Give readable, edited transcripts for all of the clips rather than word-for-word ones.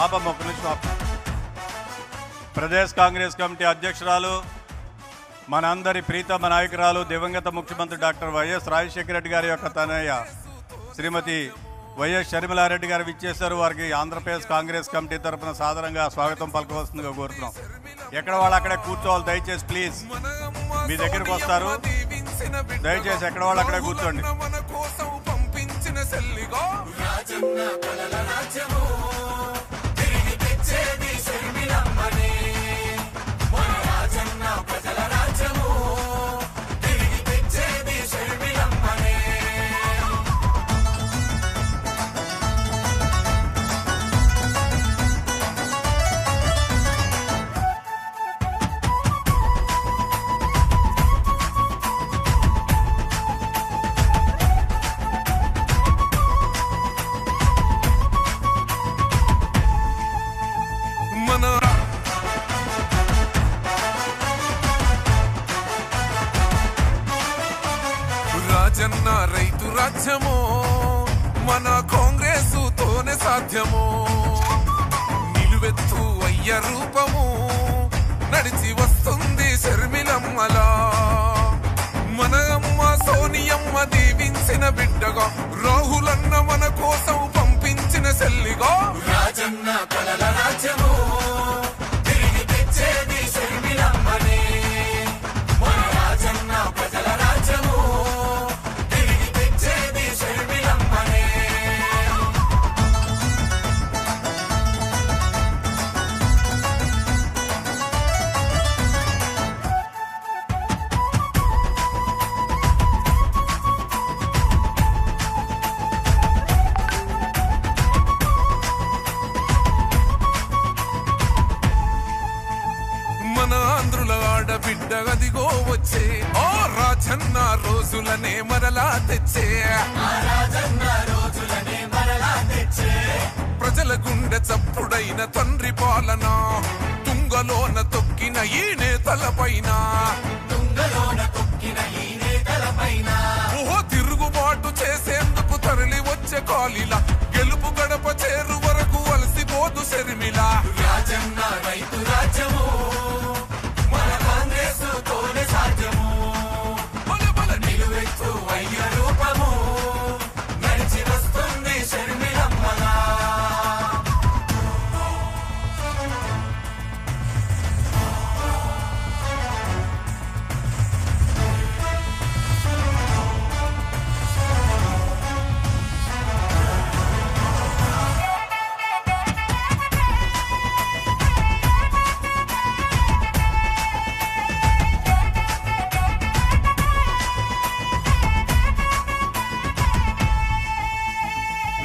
ఆపమ్మ ఒక నిమిషం ఆప. ప్రదేశ్ కాంగ్రెస్ కమిటీ అధ్యక్షురాలు, మనందరి ప్రీతమ నాయకురాలు, దివంగత ముఖ్యమంత్రి డాక్టర్ వైఎస్ రాజశేఖర రెడ్డి గారి యొక్క తనయ్య శ్రీమతి వైఎస్ షర్మిలారెడ్డి గారు విచ్చేశారు. వారికి ఆంధ్రప్రదేశ్ కాంగ్రెస్ కమిటీ తరఫున సాదరంగా స్వాగతం పలకవలసిందిగా కోరుతున్నాం. ఎక్కడ వాళ్ళు అక్కడే కూర్చోవాలి దయచేసి, ప్లీజ్. మీ దగ్గరికి వస్తారు, దయచేసి ఎక్కడ వాళ్ళు అక్కడే కూర్చోండి. రాజన్న రైతు రాజ్యము మన కాంగ్రెస్ తోనే సాధ్యము. నిలువెత్తు అయ్య రూపము నడిచి వస్తుంది షర్మిలమ్మలా. మన అమ్మ సోనియమ్మ దీవించిన బిడ్డగా, రాహులన్న మన కోసం పంపించిన చెల్లిగా. రాజన్న కలల రాజ్యము తిరిగి తెచ్చేది షర్మిలమ్మనే. మన రాజన్న ప్రజల రాజ్యము తిరిగి తెచ్చేది షర్మిలమ్మనే. మన ఆంధ్రుల ఆడబిడ్డ గదిగో వచ్చే, ఓ రాజన్న రోజులనే మరలా తెచ్చే. ప్రజల గుండె చప్పుడైన తండ్రి పాలన, తుంగలోన తొక్కిన ఈ నేతలపైన. ఓహో తిరుగుబాటు చేసేందుకు తరలి వచ్చే కాలిలా, గెలుపు గడప చేరు వరకు అలసిపోదు షర్మిల. రాజన్న రైతు రాజ్యము మన కాంగ్రెస్ తోనే సాధ్యము. బల బల నిలువెత్తు అయ్య రూపము నడిచి వస్తుంది షర్మిలమ్మలా.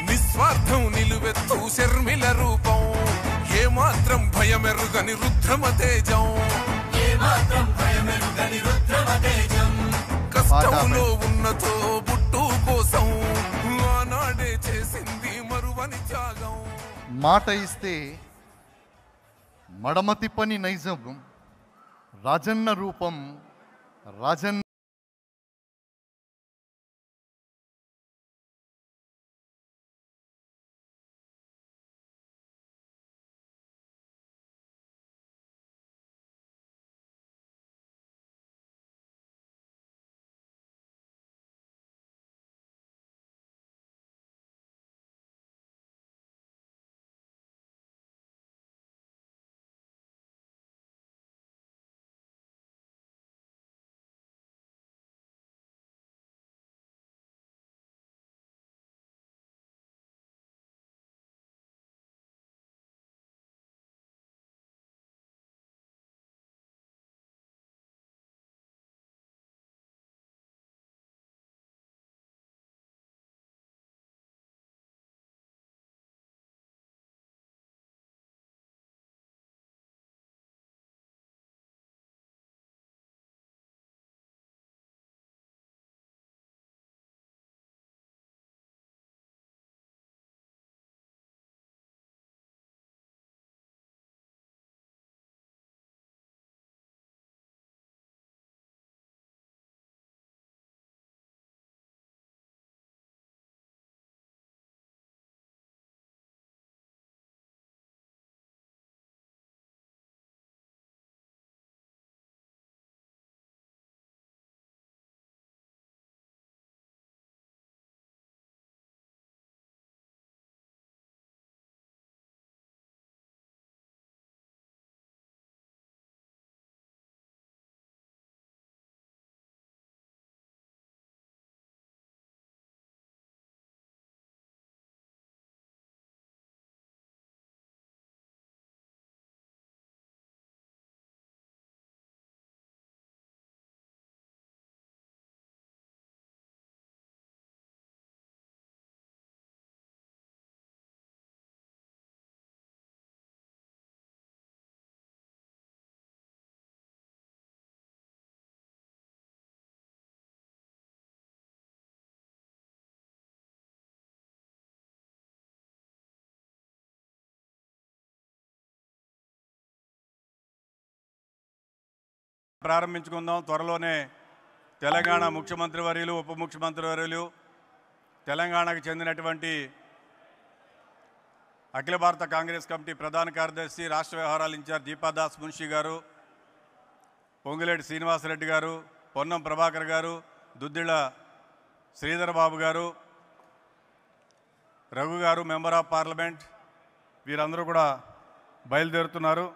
నిస్వార్థం నిలువెత్తు షర్మిల రూపం, ఏమాత్రం భయమెరుగని రుద్రమ తేజం. కష్టంలో ఉన్నతో బుట్టు కోసం ఆనాడే చేసింది మరువని త్యాగం. మాట ఇస్తే మడమ తిప్పని నైజం, రాజన్న రూపం రాజన్న ప్రారంభించుకుందాం. త్వరలోనే తెలంగాణ ముఖ్యమంత్రి వర్యులు, ఉప ముఖ్యమంత్రి వర్యులు, తెలంగాణకు చెందినటువంటి అఖిల భారత కాంగ్రెస్ కమిటీ ప్రధాన కార్యదర్శి, రాష్ట్ర వ్యవహారాల ఇన్ఛార్జ్ దీపాదాస్ మున్షి గారు, పొంగులేటి శ్రీనివాసరెడ్డి గారు, పొన్నం ప్రభాకర్ గారు, దుద్దిళ్ల శ్రీధర్ బాబు గారు, రఘు గారు, మెంబర్ ఆఫ్ పార్లమెంట్, వీరందరూ కూడా బయలుదేరుతున్నారు.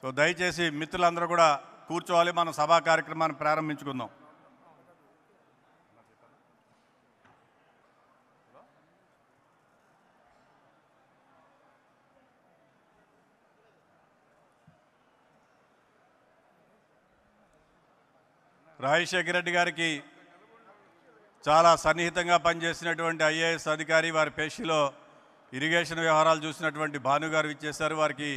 సో దయచేసి మిత్రులందరూ కూడా కూర్చోవాలి. మనం సభా కార్యక్రమాన్ని ప్రారంభించుకుందాం. రాజశేఖర రెడ్డి గారికి చాలా సన్నిహితంగా పనిచేసినటువంటి ఐఏఎస్ అధికారి, వారి పేషీలో ఇరిగేషన్ వ్యవహారాలు చూసినటువంటి భాను గారు ఇచ్చేశారు. వారికి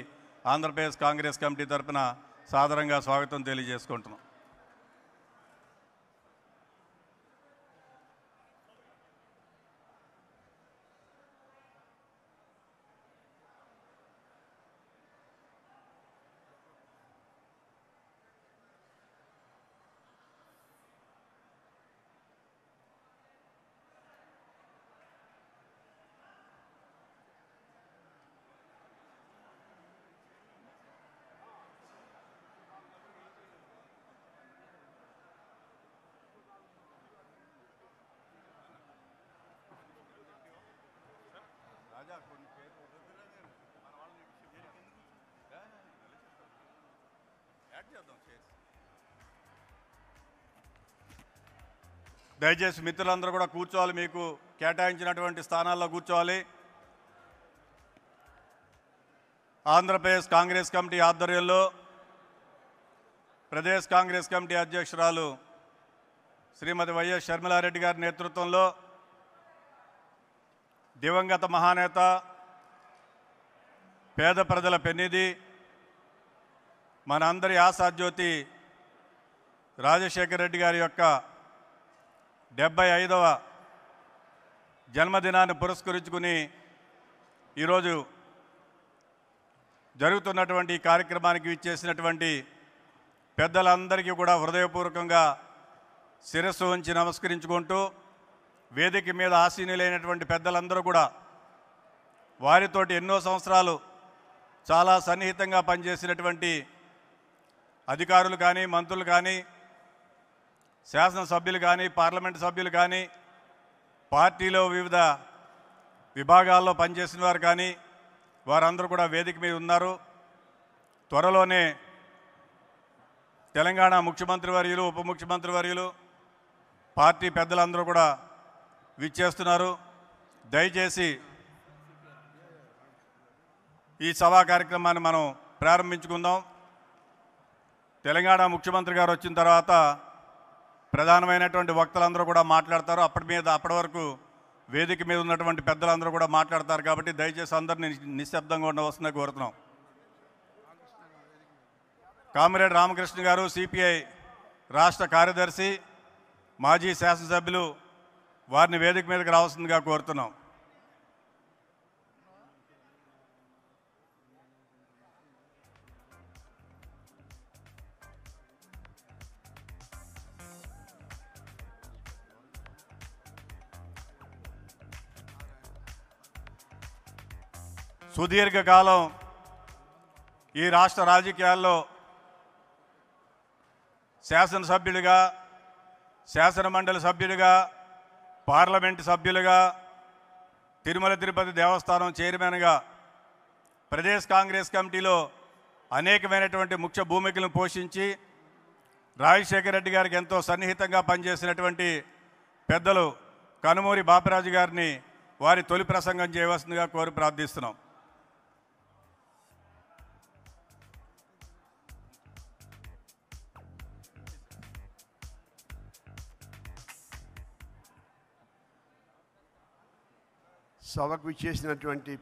ఆంధ్రప్రదేశ్ కాంగ్రెస్ కమిటీ తరఫున సాదరంగా స్వాగతం తెలియజేసుకుంటున్నాం. దయచేసి మిత్రులందరూ కూడా కూర్చోవాలి. మీకు కేటాయించినటువంటి స్థానాల్లో కూర్చోవాలి. ఆంధ్రప్రదేశ్ కాంగ్రెస్ కమిటీ ఆధ్వర్యంలో ప్రదేశ్ కాంగ్రెస్ కమిటీ అధ్యక్షురాలు శ్రీమతి వైఎస్ షర్మిలారెడ్డి గారి నేతృత్వంలో దివంగత మహానేత, పేద ప్రజల పెన్నిధి, మనందరి ఆశాజ్యోతి రాజశేఖర రెడ్డి గారి యొక్క 75వ జన్మదినాన్ని పురస్కరించుకుని ఈరోజు జరుగుతున్నటువంటి ఈ కార్యక్రమానికి విచ్చేసినటువంటి పెద్దలందరికీ కూడా హృదయపూర్వకంగా శిరస్సు వంచి నమస్కరించుకుంటూ, వేదిక మీద ఆసీనులైనటువంటి పెద్దలందరూ కూడా వారితోటి ఎన్నో సంవత్సరాలు చాలా సన్నిహితంగా పనిచేసినటువంటి అధికారులు కానీ, మంత్రులు కానీ, శాసనసభ్యులు కానీ, పార్లమెంటు సభ్యులు కానీ, పార్టీలో వివిధ విభాగాల్లో పనిచేసిన వారు కానీ, వారందరూ కూడా వేదిక మీద ఉన్నారు. త్వరలోనే తెలంగాణ ముఖ్యమంత్రి వర్యులు, ఉప ముఖ్యమంత్రి వర్యులు, పార్టీ పెద్దలందరూ కూడా విచ్చేస్తున్నారు. దయచేసి ఈ సభా కార్యక్రమాన్ని మనం ప్రారంభించుకుందాం. తెలంగాణ ముఖ్యమంత్రి గారు వచ్చిన తర్వాత ప్రధానమైనటువంటి వక్తలందరూ కూడా మాట్లాడతారు. అప్పటి వరకు వేదిక మీద ఉన్నటువంటి పెద్దలందరూ కూడా మాట్లాడతారు. కాబట్టి దయచేసి అందరినీ నిశ్శబ్దంగా ఉండవలసిందిగా కోరుతున్నాం. కామిరెడ్డి రామకృష్ణ గారు, సిపిఐ రాష్ట్ర కార్యదర్శి, మాజీ శాసనసభ్యులు, వారిని వేదిక మీదకి రావాల్సిందిగా కోరుతున్నాం. సుదీర్ఘకాలం ఈ రాష్ట్ర రాజకీయాల్లో శాసనసభ్యుడిగా, శాసనమండలి సభ్యుడిగా, పార్లమెంటు సభ్యులుగా, తిరుమల తిరుపతి దేవస్థానం చైర్మన్గా, ప్రదేశ్ కాంగ్రెస్ కమిటీలో అనేకమైనటువంటి ముఖ్య భూమికలను పోషించి రాజశేఖర రెడ్డి గారికి ఎంతో సన్నిహితంగా పనిచేసినటువంటి పెద్దలు కనుమూరి బాపిరాజు గారిని వారి తొలి ప్రసంగం చేయవలసిందిగా కోరి ప్రార్థిస్తున్నాం. సభకు ఇచ్చేసినటువంటి